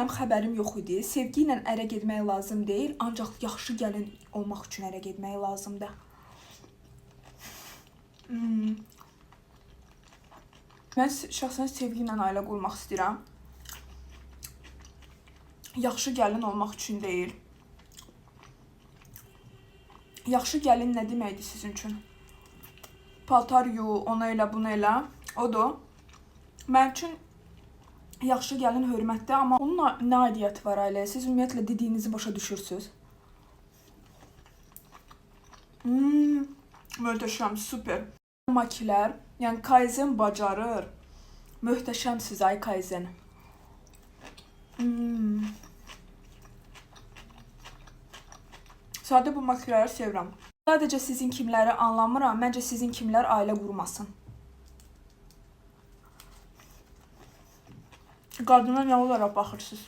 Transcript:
mənim xəbərim yox idi. Sevgi ilə ərə getmək lazım deyil, ancaq yaxşı gəlin olmaq üçün ərə getmək lazımdır. Mən şəxsən sevgi ilə ailə qurmaq istəyirəm. Yaxşı gəlin olmaq üçün deyil. Yaxşı gəlin nə deməkdir sizin üçün? Paltar yu, ona elə, bunu elə. Odur. Mənim üçün yaxşı gəlin hörmətdir, amma onun nə aidiyyəti var ailəyə? Siz ümumiyyətlə dediyinizi başa düşürsünüz. Möhtəşəm, super. Makilər, yəni Kaizen bacarır. Möhtəşəmsiz ay Kaizen. Sadə bu makiləri sevirəm. Sadəcə sizin kimləri anlamıram. Məncə sizin kimlər ailə qurmasın. Qadına nə olaraq baxırsınız?